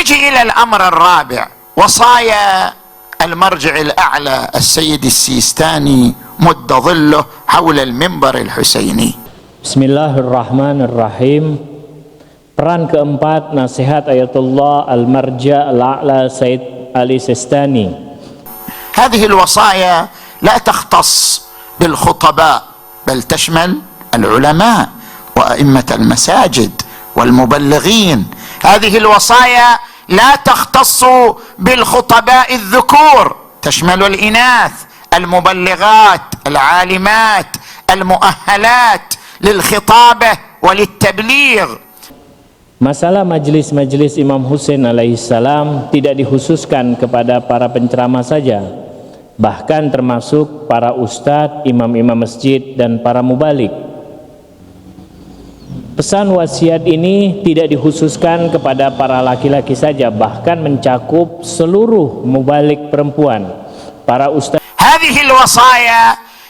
نجي إلى الأمر الرابع، وصايا المرجع الأعلى السيد السيستاني مد ظله حول المنبر الحسيني. Bismillahirrahmanirrahim. Peran keempat nasihat Ayatullah Al-Marja' Al-A'la Sayyid Ali Sistani. هذه الوصايا لا تختص بالخطباء بل تشمل العلماء وأئمة المساجد والمبلغين. هذه الوصايا لا تختص بالخطباء الذكور، تشمل الإناث، المبلغات، العالمات، المؤهلات للخطابة وللتبليغ. Masalah majelis-majelis Imam Husain alaihissalam tidak dikhususkan kepada para penceramah saja, bahkan termasuk para ustadz, imam-imam masjid, dan para mubalik. Pesan wasiat ini tidak dikhususkan kepada para laki-laki saja, bahkan mencakup seluruh mubalik perempuan, para ustadz. هذه الوصايا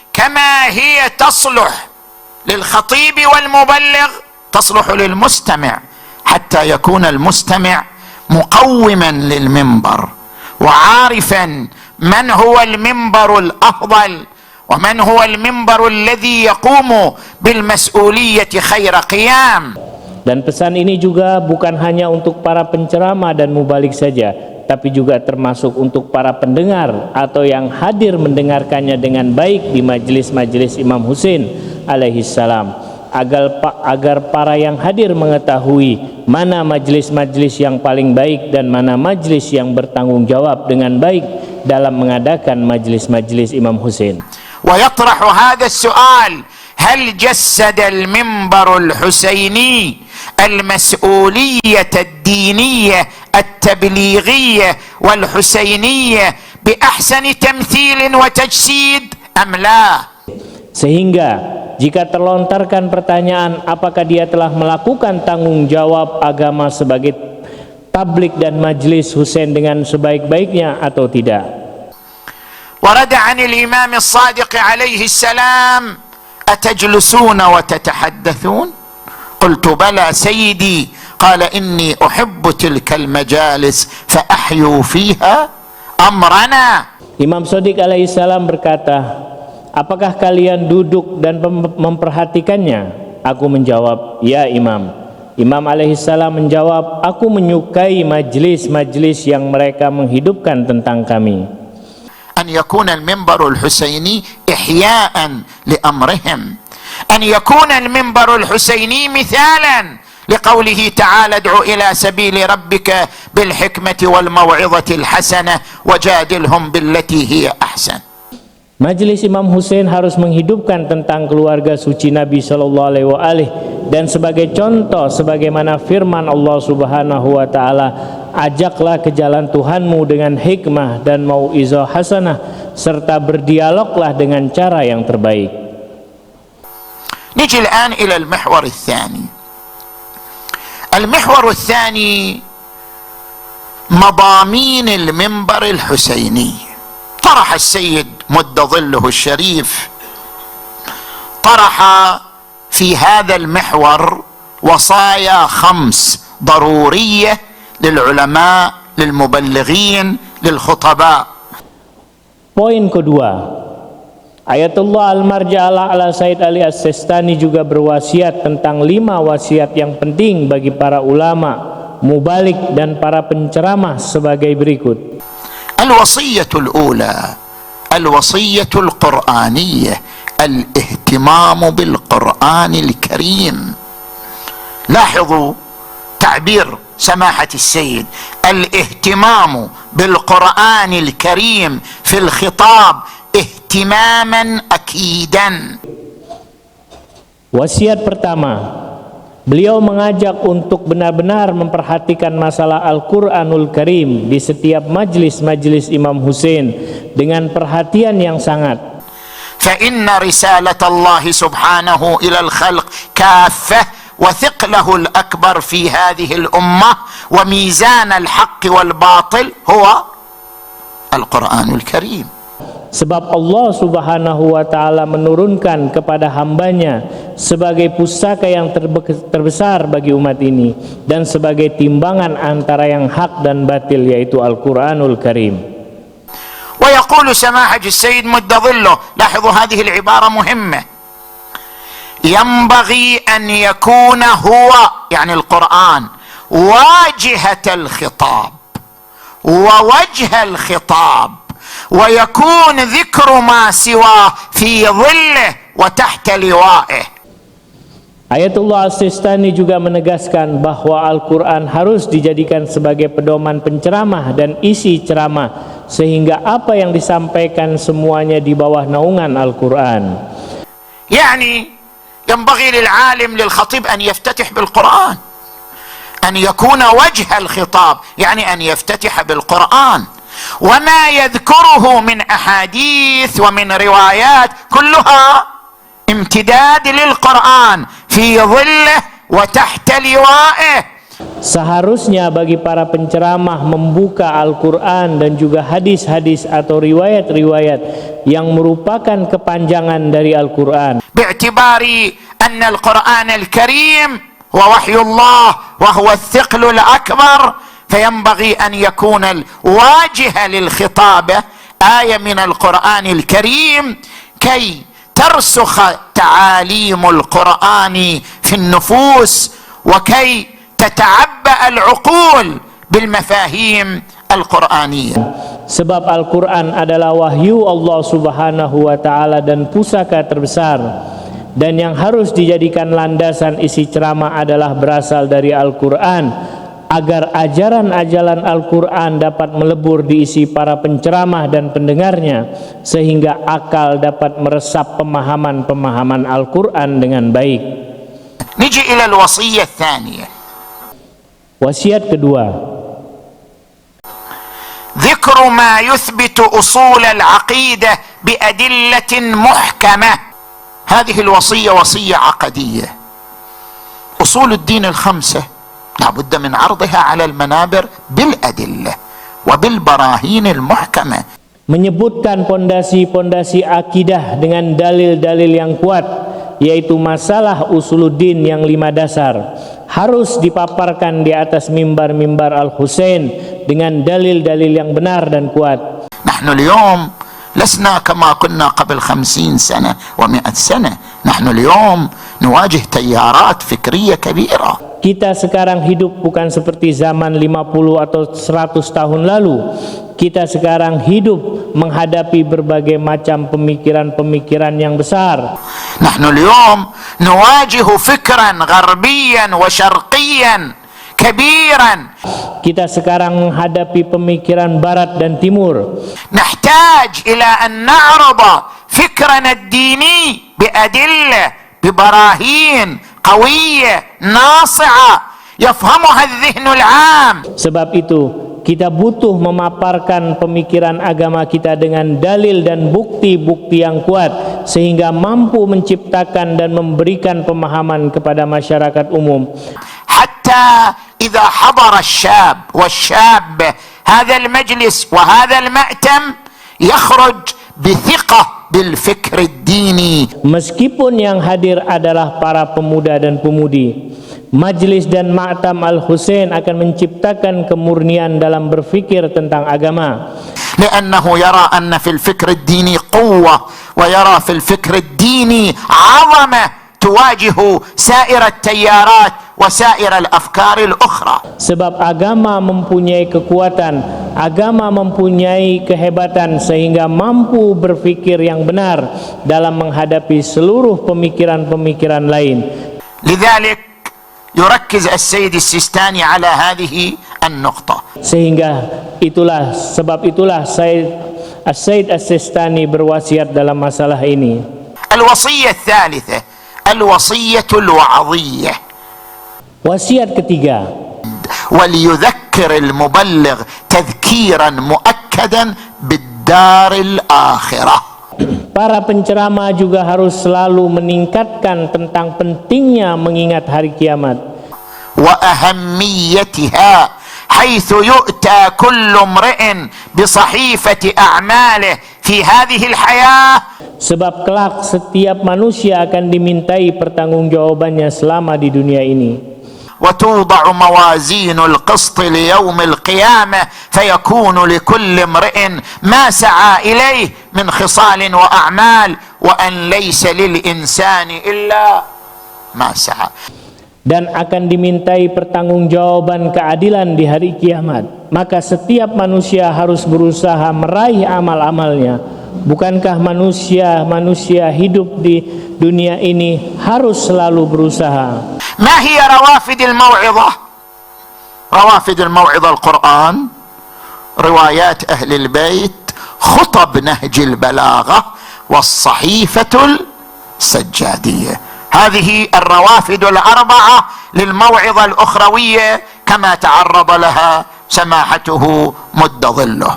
كما هي تصلح للخطيب والمبلغ تصلح للمستمع، حتى يكون المستمع مقوما للمنبر وعارفا من هو المنبر الأفضل ومن هو المنبر الذي يقوم بالمسؤولية خير قيام. Dan pesan ini juga bukan hanya untuk para penceramah dan mubalik saja, tapi juga termasuk untuk para pendengar atau yang hadir mendengarkannya dengan baik di majelis-majelis Imam Husain alaihissalam, agar para yang hadir mengetahui mana majelis-majelis yang paling baik dan mana majelis yang bertanggung jawab dengan baik dalam mengadakan majelis-majelis Imam Husain. ويطرح هذا السؤال: هل جسد المنبر الحسيني المسؤولية الدينية التبليغية والحسينية بأحسن تمثيل وتجسيد أم لا؟ Sehingga jika terlontarkan pertanyaan apakah dia telah melakukan tanggung jawab agama sebagai tablik dan majelis Husain dengan sebaik-baiknya atau tidak. ورد عن الإمام الصادق عليه السلام: أتجلسون وتتحدثون؟ قلت بلى سيدي. قال إني أحب تلك المجالس فأحيوا فيها أمرنا. Imam Shadiq alaihissalam berkata, apakah kalian duduk dan memperhatikannya? Aku menjawab, ya Imam. Imam alaihissalam menjawab, aku menyukai majlis-majlis yang mereka menghidupkan tentang kami. أن يكون المنبر الحسيني إحياء لأمرهم، أن يكون المنبر الحسيني مثالا لقوله تعالى: ادع إلى سبيل ربك بالحكمة والموعظة الحسنة وجادلهم بالتي هي أحسن. Majelis Imam Husain harus menghidupkan tentang keluarga suci Nabi Shallallahu Alaihi Wasallam, dan sebagai contoh sebagaimana firman Allah Subhanahu Wa Taala, ajaklah ke jalan Tuhanmu dengan hikmah dan mau'izah hasanah, serta berdialoglah dengan cara yang terbaik. نجي الآن إلى المحور الثاني. المحور الثاني مضامين المنبر الحسيني. طرح السيد مد ظله الشريف طرح في هذا المحور وصايا 5 ضرورية للعلماء للمبلغين للخطباء. Poin kedua, Ayatullah Al-Marja' Al-A'la Sayyid Ali As-Sistani juga berwasiat tentang 5 wasiat yang penting bagi para ulama, mubalik, dan para penceramah sebagai berikut. الوصية الأولى الوصية القرآنية، الاهتمام بالقرآن الكريم. لاحظوا تعبير سماحة السيد: الاهتمام بالقرآن الكريم في الخطاب اهتماما أكيدا. Wasiat pertama, beliau mengajak untuk benar-benar memperhatikan masalah Al-Quranul Karim di setiap majlis-majlis Imam Husain dengan perhatian yang sangat. فإن رسالة الله سبحانه إلى الخلق كافة وثقله الأكبر في هذه الأمة وميزان الحق والباطل هو القرآن الكريم. Sebab Allah Subhanahu wa Ta'ala menurunkan kepada hambanya sebagai pusaka yang terbesar bagi umat ini dan sebagai timbangan antara yang hak dan batil, yaitu Al-Quranul Karim. ويقول سماحة السيد مد ظله، لاحظوا هذه العبارة مهمة، ينبغي أن يكون هو يعني القرآن واجهة الخطاب ووجه الخطاب، ويكون ذكر ما سواه في ظله وتحت لوائه. Ayatullah As-Sistani juga menegaskan bahwa Al-Quran harus dijadikan sebagai pedoman penceramah dan isi ceramah, sehingga apa yang disampaikan semuanya di bawah naungan Al-Quran. يعني ينبغي للعالم للخطيب أن يفتتح بالقرآن، أن يكون وجه الخطاب، يعني أن يفتتح بالقرآن، وما يذكره من أحاديث ومن روايات كلها امتداد للقرآن في ظله وتحت لوائه. Seharusnya bagi para penceramah membuka Al-Quran dan juga hadis-hadis atau riwayat-riwayat yang merupakan kepanjangan dari Al-Quran. باعتبار أن القرآن الكريم هو وحي الله وهو الثقل الأكبر، فينبغي أن يكون الواجهة للخطابة آية من القرآن الكريم كي ترسخ تعاليم القرآن في النفوس وكي تتعبأ العقول بالمفاهيم القرآنية. Sebab Al-Quran adalah wahyu Allah Subhanahu wa Ta'ala dan pusaka terbesar, dan yang harus dijadikan landasan isi ceramah adalah berasal dari Al-Quran, agar ajaran-ajaran Al-Quran dapat melebur di isi para penceramah dan pendengarnya, sehingga akal dapat meresap pemahaman-pemahaman Al-Quran dengan baik. نجي إلى الوصية الثانية. Wasiat kedua, ذكر ما يثبت أصول العقيدة بأدلة محكمة. هذه الوصية وصية عقدية. أصول الدين الخمسة لا بد من عرضها على المنابر بالأدلة وبالبراهين المحكمة. menyebutkan pondasi-pondasi akidah dengan dalil-dalil yang kuat, yaitu masalah usuluddin yang 5 dasar, harus dipaparkan di atas mimbar-mimbar Al-Husain dengan dalil-dalil yang benar dan kuat. نحن اليوم لسنا كما كنا قبل 50 سنة و100 سنة. نحن اليوم نواجه تيارات فكرية كبيرة. Kita sekarang hidup bukan seperti zaman 50 atau 100 tahun lalu. Kita sekarang hidup menghadapi berbagai macam pemikiran-pemikiran yang besar. نحن اليوم نواجه فكرا غربيا وشرقيا كبيرا. Kita sekarang menghadapi pemikiran barat dan timur. نحتاج إلى أن نعرض فكرنا الديني بأدلة ببراهين قوية ناصعة يفهمها الذهن العام. Sebab itu kita butuh memaparkan pemikiran agama kita dengan dalil dan bukti-bukti yang kuat, sehingga mampu menciptakan dan memberikan pemahaman kepada masyarakat umum. حتى إذا حضر الشاب والشابة هذا المجلس وهذا المأتم يخرج بثقة بالفكر الديني. Meskipun yang hadir adalah para pemuda dan pemudi, majlis dan ma'tam Al-Husain akan menciptakan kemurnian dalam berfikir tentang agama. لأنه يرى أن في الفكر الديني قوة، ويرى في الفكر الديني عظمة تواجه سائر التيارات وسائر الأفكار الأخرى. Sebab agama mempunyai kekuatan, agama mempunyai kehebatan, sehingga mampu berfikir yang benar dalam menghadapi seluruh pemikiran-pemikiran lain. لذلك يركز السيد السيستاني على هذه النقطة. Sehingga sebab itulah Sayyid As-Sistani berwasiat dalam masalah ini. الوصية الثالثة الوصية الوعظية. Wasiat ketiga, وليذكر المبلغ تذكيرا مؤكدا بالدار الآخرة. para penceramah juga harus selalu meningkatkan tentang pentingnya mengingat hari kiamat وأهميتها، حيث يؤتى كل امرئ بصحيفة أعماله في هذه الحياة. Sebab kelak setiap manusia akan dimintai pertanggungjawabannya selama di dunia ini. وتوضع موازين القسط ليوم القيامة فيكون لكل امرئ ما سعى إليه من خصال وأعمال وأن ليس للإنسان إلا ما سعى. Dan akan dimintai pertanggungjawaban keadilan di hari kiamat. Maka setiap manusia harus berusaha meraih amal-amalnya. Bukankah manusia hidup di dunia ini harus selalu berusaha? ما هي روافد الموعظة؟ روافد الموعظة القرآن، روايات أهل البيت، خطب نهج البلاغة، والصحيفة السجادية. هذه الروافد الأربعة للموعظة الأخروية كما تعرض لها سماحته مد ظله.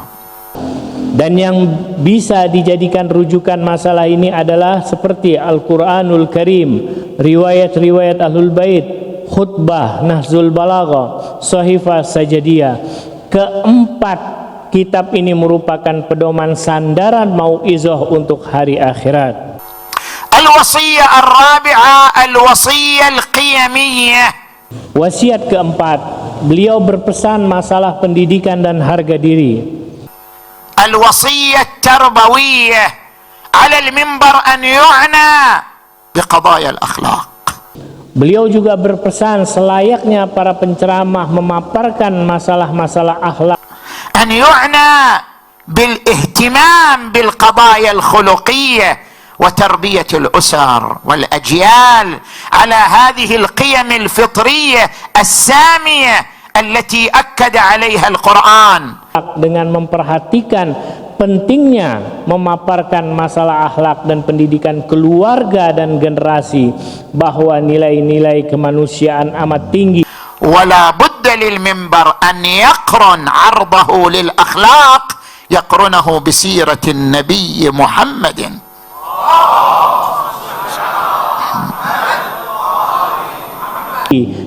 Dan yang bisa dijadikan rujukan masalah ini adalah seperti Al-Quranul Karim, riwayat-riwayat Ahlul Bait, khutbah Nahjul Balaghah, Shahifah Sajadiyah. Keempat kitab ini merupakan pedoman sandaran mau'izah untuk hari akhirat. Al-wasiyah ar-rabi'ah al-wasiyah al-qiyamiyah. Wasiat keempat, beliau berpesan masalah pendidikan dan harga diri. الوصية التربوية على المنبر أن يعنى بقضايا الأخلاق. Beliau juga berpesan selayaknya para penceramah memaparkan masalah-masalah akhlak. أن يعنى بالاهتمام بالقضايا الخلقية وتربية الأسر والأجيال على هذه القيم الفطرية السامية التي أكد عليها القرآن. Dengan memperhatikan pentingnya memaparkan masalah akhlak dan pendidikan keluarga dan generasi, bahwa nilai-nilai kemanusiaan amat tinggi. ولا بد للمنبر أن يقرن عرضه للأخلاق يقرنه بسيرة النبي محمد.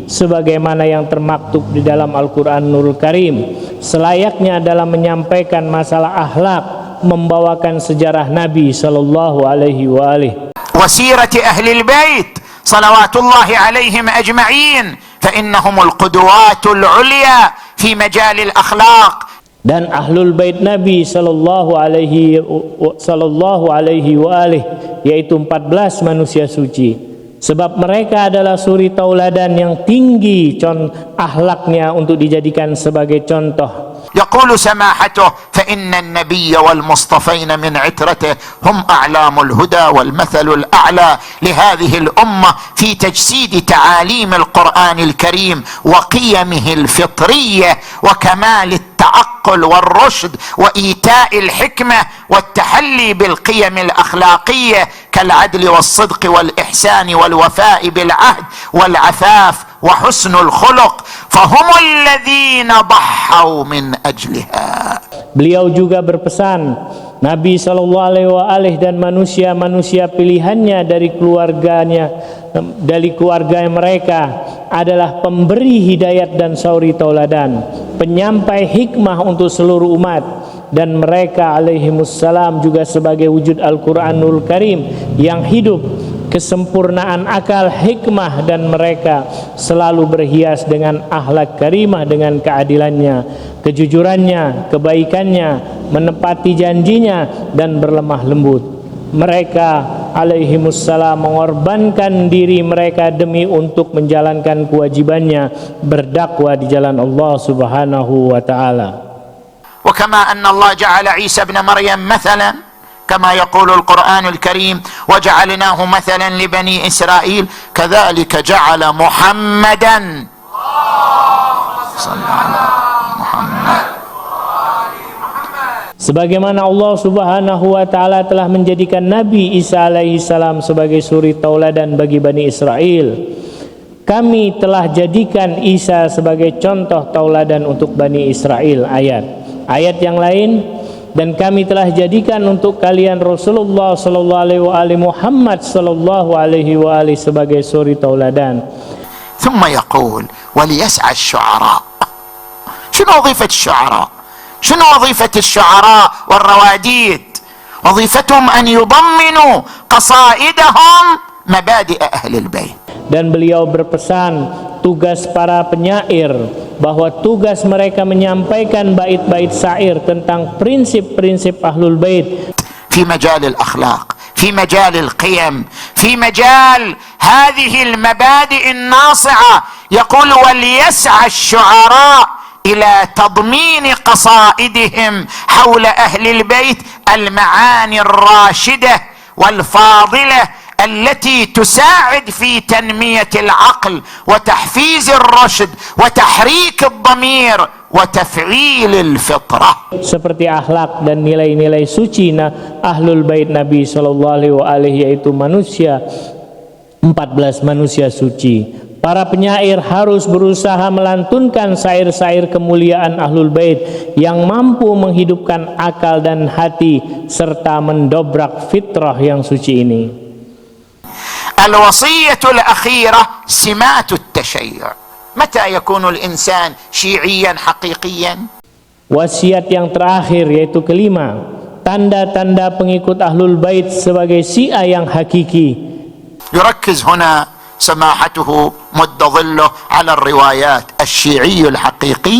Sebagaimana yang termaktub di dalam Al-Quranul Karim, selayaknya dalam menyampaikan masalah akhlak membawakan sejarah Nabi sallallahu alaihi wa alihi وسيرة أهل البيت صلوات الله عليهم أجمعين فإنهم القدوات العليا في مجال الأخلاق. dan Ahlul Bait Nabi sallallahu alaihi wa alihi, yaitu 14 manusia suci. Sebab mereka adalah suri tauladan yang tinggi akhlaknya untuk dijadikan sebagai contoh. يقول سماحته فإن النبي والمصطفين من عترته هم أعلام الهدى والمثل الأعلى لهذه الأمة في تجسيد تعاليم القرآن الكريم وقيمه الفطرية وكمال التعقل والرشد وإيتاء الحكمة والتحلي بالقيم الأخلاقية كالعدل والصدق والإحسان والوفاء بالعهد والعفاف وحسن الخلق فهم الذين ضحوا من أجلها. Beliau juga berpesan, Nabi SAW dan manusia-manusia pilihannya dari keluarga mereka adalah pemberi hidayat dan sauri tauladan, penyampai hikmah untuk seluruh umat, dan mereka alaihimussalam juga sebagai wujud Al-Quranul Karim yang hidup, kesempurnaan akal, hikmah, dan mereka selalu berhias dengan akhlak karimah, dengan keadilannya, kejujurannya, kebaikannya, menepati janjinya, dan berlemah lembut. Mereka alaihimussalam mengorbankan diri mereka demi untuk menjalankan kewajibannya berdakwah di jalan Allah Subhanahu wa taala. وكما أن الله جعل عيسى ابن مريم مثلا كما يقول القرآن الكريم وجعلناه مثلا لبني إسرائيل كذلك جعل محمدا صلى على محمد. Sebagaimana Allah Subhanahu wa taala telah menjadikan Nabi Isa alaihi salam sebagai suri tauladan bagi Bani Israel, kami telah jadikan Isa sebagai contoh tauladan untuk Bani Israel. Ayat yang lain, dan kami telah jadikan untuk kalian Rasulullah sallallahu alaihi wa alihi Muhammad sallallahu alaihi wa alihi sebagai suri tauladan. ثم يقول وليسعى الشعراء. شنو وظيفة الشعراء؟ شنو وظيفة الشعراء والرواديد وظيفتهم أن يضمنوا قصائدهم مبادئ أهل البيت. Dan beliau berpesan tugas para penyair bahwa tugas mereka menyampaikan bait-bait syair tentang prinsip-prinsip Ahlul Bait في مجال الأخلاق، في مجال القيم، في مجال هذه المبادئ الناصعة. يقول وليسعى الشعراء إلى تضمين قصائدهم حول أهل البيت المعاني الراشدة والفاضلة التي تساعد في تنمية العقل وتحفيز الرشد وتحريك الضمير وتفعيل الفطرة. seperti akhlak dan nilai-nilai suci Ahlul Bait Nabi Shallallahu Alaihi, yaitu manusia 14 manusia suci. Para penyair harus berusaha melantunkan syair-syair kemuliaan Ahlul Bait yang mampu menghidupkan akal dan hati serta mendobrak fitrah yang suci ini. الوصية الأخيرة سمات التشيع. متى يكون الإنسان شيعيا حقيقيا؟ Wasiat yang terakhir yaitu kelima, tanda-tanda pengikut Ahlul Bait sebagai Syiah yang hakiki. يركز هنا سماحته مد ظله على الروايات. الشيعي الحقيقي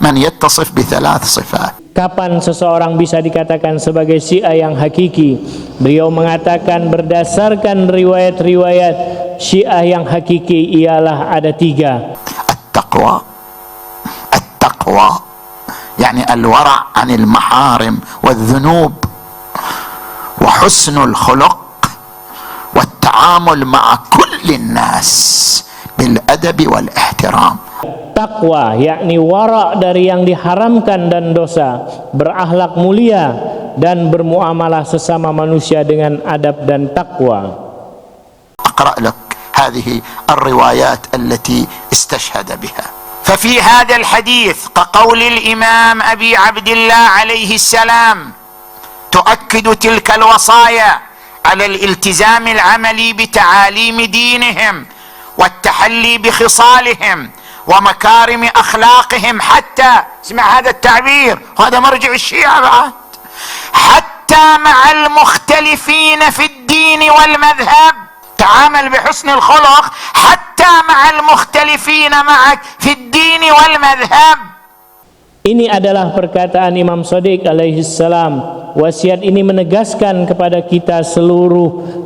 من يتصف بثلاث صفات. Kapan seseorang bisa dikatakan sebagai Syiah yang hakiki? Beliau mengatakan berdasarkan riwayat-riwayat Syiah yang hakiki ialah ada 3. التقوى، التقوى يعني الورع عن المحارم والذنوب، وحسن الخلق، والتعامل مع كل الناس بالأدب والاحترام. Takwa yakni wara dari yang diharamkan dan dosa, berakhlak mulia dan bermuamalah sesama manusia dengan adab dan takwa. أقرأ لك هذه الروايات التي استشهد بها. ففي هذا الحديث كقول الإمام أبي عبد الله عليه السلام تؤكد تلك الوصايا على الالتزام العملي بتعاليم دينهم والتحلي بخصالهم ومكارم أخلاقهم، حتى اسمع هذا التعبير وهذا مرجع الشيعة بعد، حتى مع المختلفين في الدين والمذهب تعامل بحسن الخلق حتى مع المختلفين معك في الدين والمذهب. Ini adalah perkataan Imam Shadiq alaihi salam. Wasiat ini menegaskan kepada kita seluruh,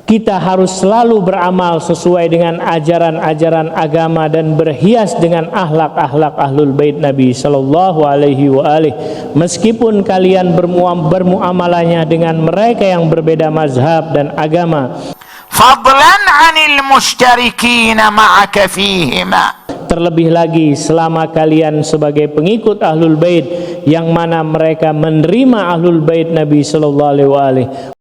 kita harus selalu beramal sesuai dengan ajaran-ajaran agama dan berhias dengan akhlak-akhlak Ahlul Bait Nabi Sallallahu Alaihi Wasallam. Meskipun kalian bermuamalahnya dengan mereka yang berbeda mazhab dan agama. Fadlan 'anil mushtarikin ma'aka fihima. Terlebih lagi selama kalian sebagai pengikut Ahlul Bait yang mana mereka menerima Ahlul Bait Nabi Sallallahu Alaihi Wasallam.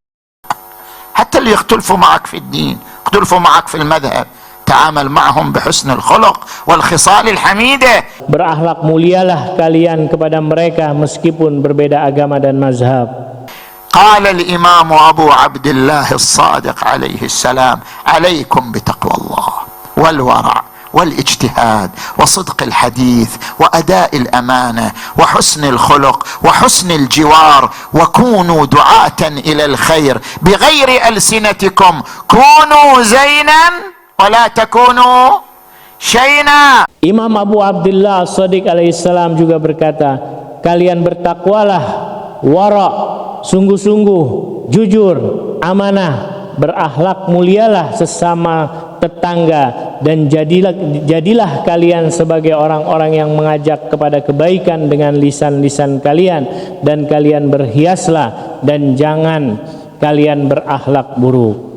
حتى اللي يختلفوا معك في الدين، يختلفوا معك في المذهب، تعامل معهم بحسن الخلق والخصال الحميدة. Berakhlak mulialah kalian kepada mereka meskipun berbeda agama dan mazhab. قال الإمام أبو عبد الله الصادق عليه السلام عليكم بتقوى الله والورع والاجتهاد وصدق الحديث وأداء الأمانة وحسن الخلق وحسن الجوار، وكونوا دعاة إلى الخير بغير ألسنتكم، كونوا زينا ولا تكونوا شينا. Imam Abu Abdullah Shadiq alaihissalam juga berkata, kalian bertakwalah, wara, sungguh-sungguh, jujur, amanah, berakhlak mulialah sesama tetangga, dan jadilah kalian sebagai orang-orang yang mengajak kepada kebaikan dengan lisan-lisan kalian, dan kalian berhiaslah dan jangan kalian berakhlak buruk.